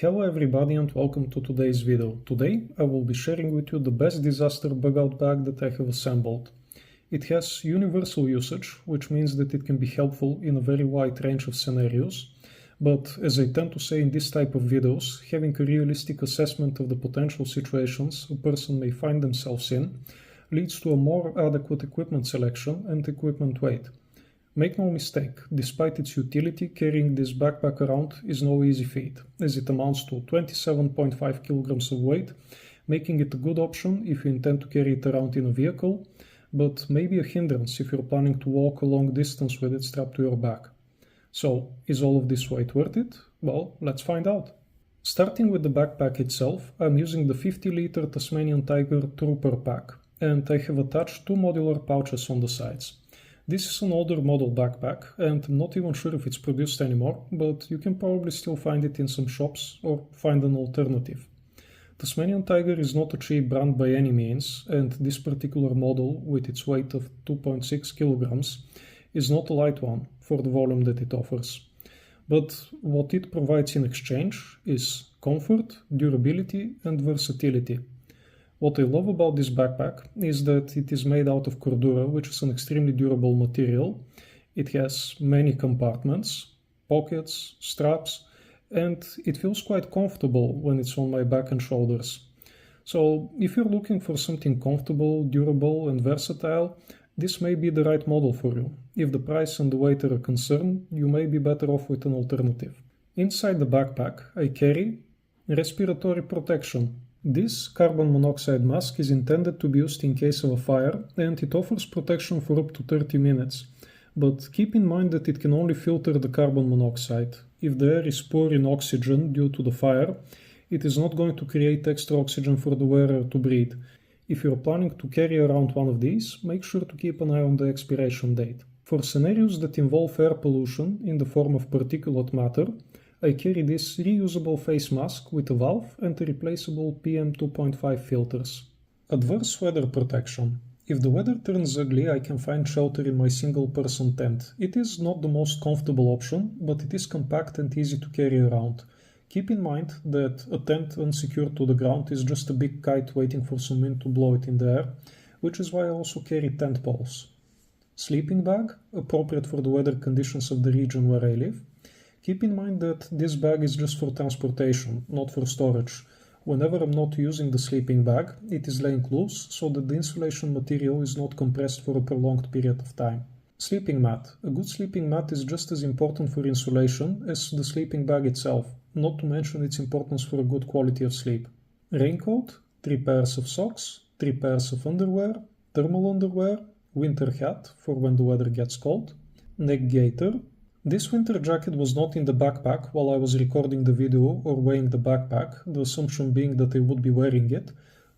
Hello everybody and welcome to today's video. Today I will be sharing with you the best disaster bug-out bag that I have assembled. It has universal usage, which means that it can be helpful in a very wide range of scenarios, but as I tend to say in this type of videos, having a realistic assessment of the potential situations a person may find themselves in leads to a more adequate equipment selection and equipment weight. Make no mistake, despite its utility, carrying this backpack around is no easy feat, as it amounts to 27.5 kilograms of weight, making it a good option if you intend to carry it around in a vehicle, but maybe a hindrance if you're planning to walk a long distance with it strapped to your back. So, is all of this weight worth it? Well, let's find out. Starting with the backpack itself, I'm using the 50-liter Tasmanian Tiger Trooper pack, and I have attached two modular pouches on the sides. This is an older model backpack, and I'm not even sure if it's produced anymore, but you can probably still find it in some shops or find an alternative. Tasmanian Tiger is not a cheap brand by any means, and this particular model, with its weight of 2.6 kilograms, is not a light one for the volume that it offers. But what it provides in exchange is comfort, durability, and versatility. What I love about this backpack is that it is made out of Cordura, which is an extremely durable material. It has many compartments, pockets, straps, and it feels quite comfortable when it's on my back and shoulders. So if you're looking for something comfortable, durable, and versatile, this may be the right model for you. If the price and the weight are a concern, you may be better off with an alternative. Inside the backpack, I carry respiratory protection. This carbon monoxide mask is intended to be used in case of a fire, and it offers protection for up to 30 minutes. But keep in mind that it can only filter the carbon monoxide. If the air is poor in oxygen due to the fire, it is not going to create extra oxygen for the wearer to breathe. If you're planning to carry around one of these, make sure to keep an eye on the expiration date. For scenarios that involve air pollution in the form of particulate matter, I carry this reusable face mask with a valve and a replaceable PM2.5 filters. Adverse weather protection. If the weather turns ugly, I can find shelter in my single-person tent. It is not the most comfortable option, but it is compact and easy to carry around. Keep in mind that a tent unsecured to the ground is just a big kite waiting for some wind to blow it in the air, which is why I also carry tent poles. Sleeping bag, appropriate for the weather conditions of the region where I live. Keep in mind that this bag is just for transportation, not for storage. Whenever I'm not using the sleeping bag, it is laying loose so that the insulation material is not compressed for a prolonged period of time. Sleeping mat. A good sleeping mat is just as important for insulation as the sleeping bag itself, not to mention its importance for a good quality of sleep. Raincoat, 3 pairs of socks, 3 pairs of underwear, thermal underwear, winter hat for when the weather gets cold, neck gaiter. This winter jacket was not in the backpack while I was recording the video or weighing the backpack, the assumption being that I would be wearing it,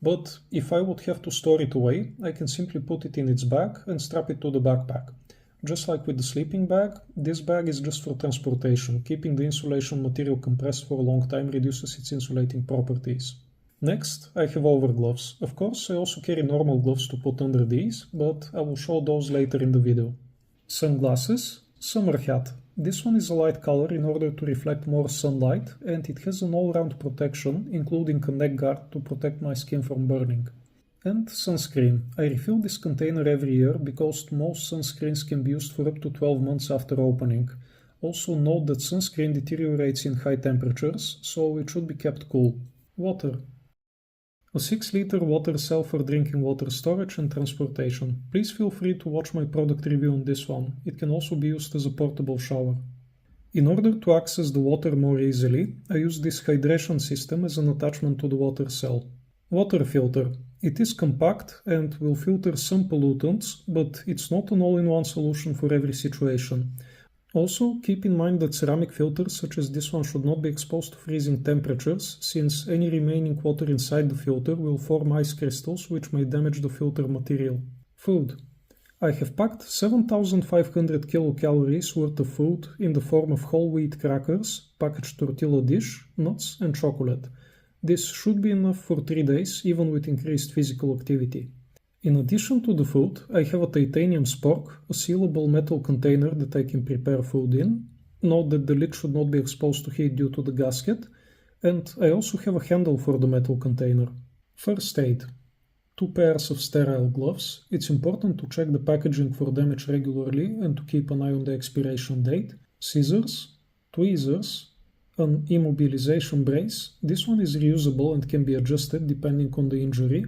but if I would have to store it away, I can simply put it in its bag and strap it to the backpack. Just like with the sleeping bag, this bag is just for transportation. Keeping the insulation material compressed for a long time reduces its insulating properties. Next, I have overgloves. Of course, I also carry normal gloves to put under these, but I will show those later in the video. Sunglasses. Summer hat. This one is a light color in order to reflect more sunlight, and it has an all-round protection, including a neck guard to protect my skin from burning. And sunscreen. I refill this container every year because most sunscreens can be used for up to 12 months after opening. Also note that sunscreen deteriorates in high temperatures, so it should be kept cool. Water. A 6-liter water cell for drinking water storage and transportation. Please feel free to watch my product review on this one. It can also be used as a portable shower. In order to access the water more easily, I use this hydration system as an attachment to the water cell. Water filter. It is compact and will filter some pollutants, but it's not an all-in-one solution for every situation. Also, keep in mind that ceramic filters such as this one should not be exposed to freezing temperatures, since any remaining water inside the filter will form ice crystals which may damage the filter material. Food. I have packed 7,500 kilocalories worth of food in the form of whole wheat crackers, packaged tortilla dish, nuts and chocolate. This should be enough for 3 days, even with increased physical activity. In addition to the food, I have a titanium spork, a sealable metal container that I can prepare food in. Note that the lid should not be exposed to heat due to the gasket, And I also have a handle for the metal container. First aid. 2 pairs of sterile gloves. It's important to check the packaging for damage regularly and to keep an eye on the expiration date. Scissors, tweezers, an immobilization brace. This one is reusable and can be adjusted depending on the injury.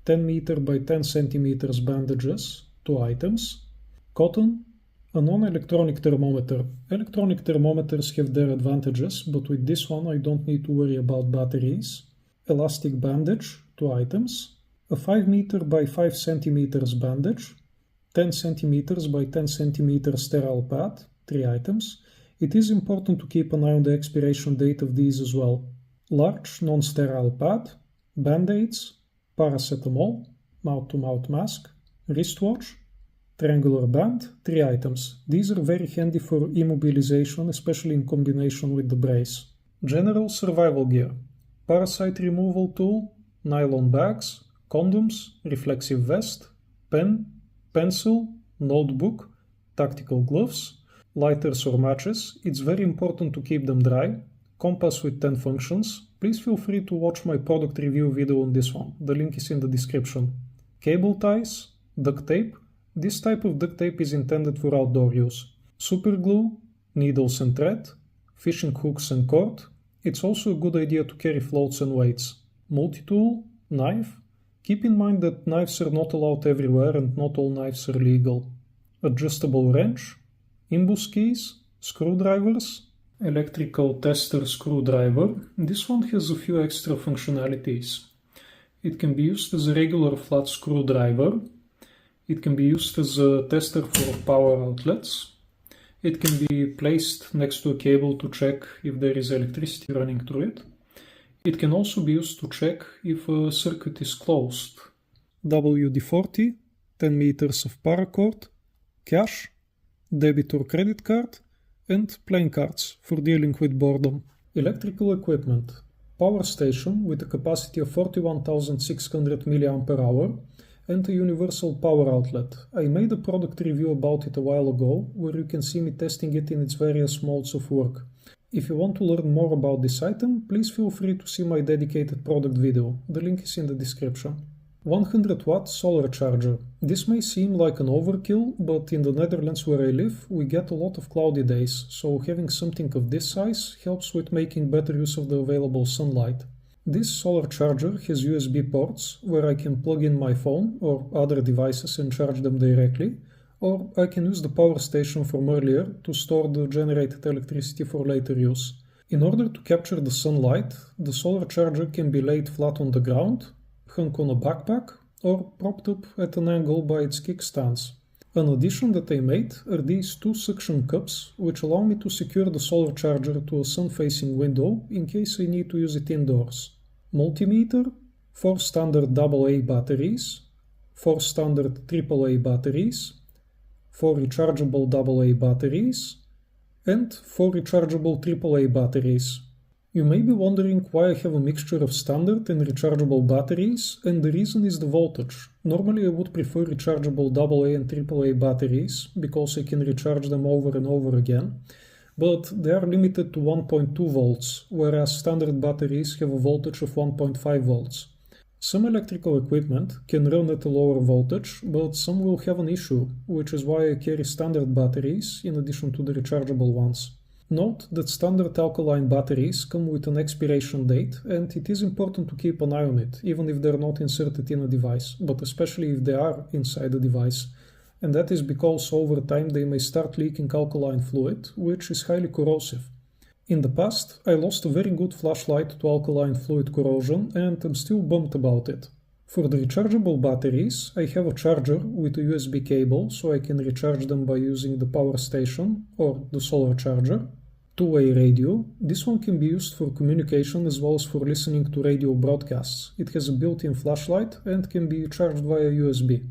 10 meter by 10 centimeters bandages, 2 items. Cotton, a non-electronic thermometer. Electronic thermometers have their advantages, but with this one I don't need to worry about batteries. Elastic bandage, 2 items. A 5 meter by 5 centimeters bandage. 10 centimeters by 10 centimeters sterile pad, 3 items. It is important to keep an eye on the expiration date of these as well. Large non-sterile pad, band-aids, paracetamol, mouth-to-mouth mask, wristwatch, triangular band, 3 items. These are very handy for immobilization, especially in combination with the brace. General survival gear. Parasite removal tool, nylon bags, condoms, reflexive vest, pen, pencil, notebook, tactical gloves, lighters or matches. It's very important to keep them dry. Compass with 10 functions. Please feel free to watch my product review video on this one. The link is in the description. Cable ties, duct tape. This type of duct tape is intended for outdoor use. Super glue, needles and thread, fishing hooks and cord. It's also a good idea to carry floats and weights. Multi-tool, knife. Keep in mind that knives are not allowed everywhere and not all knives are legal. Adjustable wrench, imbus keys, screwdrivers, electrical tester screwdriver. This one has a few extra functionalities. It can be used as a regular flat screwdriver. It can be used as a tester for power outlets. It can be placed next to a cable to check if there is electricity running through it. It can also be used to check if a circuit is closed. WD-40, 10 meters of paracord, cash, debit or credit card, and playing cards for dealing with boredom. Electrical equipment. Power station with a capacity of 41,600 mAh and a universal power outlet. I made a product review about it a while ago, where you can see me testing it in its various modes of work. If you want to learn more about this item, please feel free to see my dedicated product video. The link is in the description. 100 watt solar charger. This may seem like an overkill, but in the Netherlands where I live, we get a lot of cloudy days, so having something of this size helps with making better use of the available sunlight. This solar charger has USB ports where I can plug in my phone or other devices and charge them directly, or I can use the power station from earlier to store the generated electricity for later use. In order to capture the sunlight, the solar charger can be laid flat on the ground, hung on a backpack, or propped up at an angle by its kickstands. An addition that I made are these 2 suction cups, which allow me to secure the solar charger to a sun-facing window in case I need to use it indoors. Multimeter, 4 standard AA batteries, 4 standard AAA batteries, 4 rechargeable AA batteries, and 4 rechargeable AAA batteries. You may be wondering why I have a mixture of standard and rechargeable batteries, and the reason is the voltage. Normally I would prefer rechargeable AA and AAA batteries, because I can recharge them over and over again, but they are limited to 1.2 volts, whereas standard batteries have a voltage of 1.5 volts. Some electrical equipment can run at a lower voltage, but some will have an issue, which is why I carry standard batteries in addition to the rechargeable ones. Note that standard alkaline batteries come with an expiration date, and it is important to keep an eye on it, even if they're not inserted in a device, but especially if they are inside the device. And that is because over time they may start leaking alkaline fluid, which is highly corrosive. In the past, I lost a very good flashlight to alkaline fluid corrosion, and I'm still bummed about it. For the rechargeable batteries, I have a charger with a USB cable, so I can recharge them by using the power station or the solar charger. Two-way radio. This one can be used for communication as well as for listening to radio broadcasts. It has a built-in flashlight and can be charged via USB.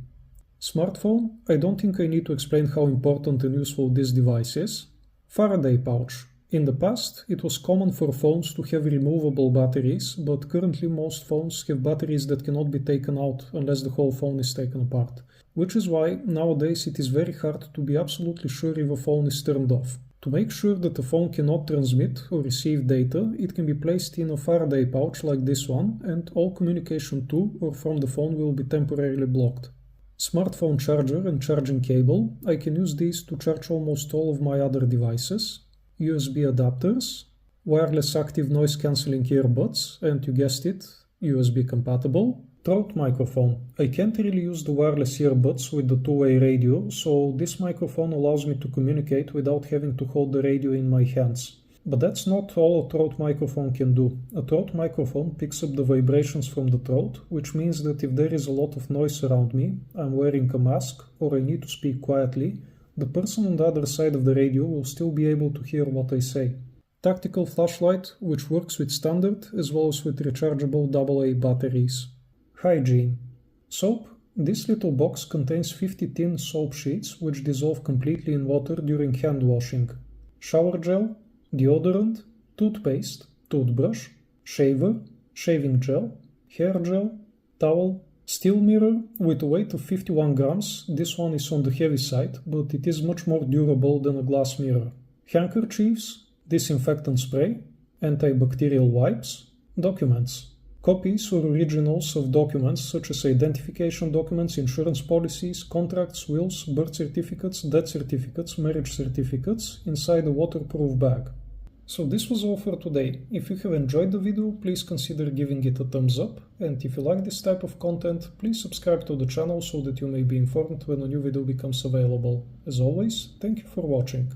Smartphone. I don't think I need to explain how important and useful this device is. Faraday pouch. In the past, it was common for phones to have removable batteries, but currently most phones have batteries that cannot be taken out unless the whole phone is taken apart. Which is why nowadays it is very hard to be absolutely sure if a phone is turned off. To make sure that the phone cannot transmit or receive data, it can be placed in a Faraday pouch like this one, and all communication to or from the phone will be temporarily blocked. Smartphone charger and charging cable. I can use these to charge almost all of my other devices. USB adapters, wireless active noise cancelling earbuds, and you guessed it, USB compatible. Throat microphone. I can't really use the wireless earbuds with the two-way radio, so this microphone allows me to communicate without having to hold the radio in my hands. But that's not all a throat microphone can do. A throat microphone picks up the vibrations from the throat, which means that if there is a lot of noise around me, I'm wearing a mask, or I need to speak quietly, the person on the other side of the radio will still be able to hear what I say. Tactical flashlight, which works with standard as well as with rechargeable AA batteries. Hygiene. Soap. This little box contains 50 thin soap sheets which dissolve completely in water during hand washing. Shower gel, deodorant, toothpaste, toothbrush, shaver, shaving gel, hair gel, towel, steel mirror with a weight of 51 grams. This one is on the heavy side, but it is much more durable than a glass mirror. Handkerchiefs, disinfectant spray, antibacterial wipes, documents. Copies or originals of documents such as identification documents, insurance policies, contracts, wills, birth certificates, death certificates, marriage certificates inside a waterproof bag. So this was all for today. If you have enjoyed the video, please consider giving it a thumbs up, and if you like this type of content, please subscribe to the channel so that you may be informed when a new video becomes available. As always, thank you for watching.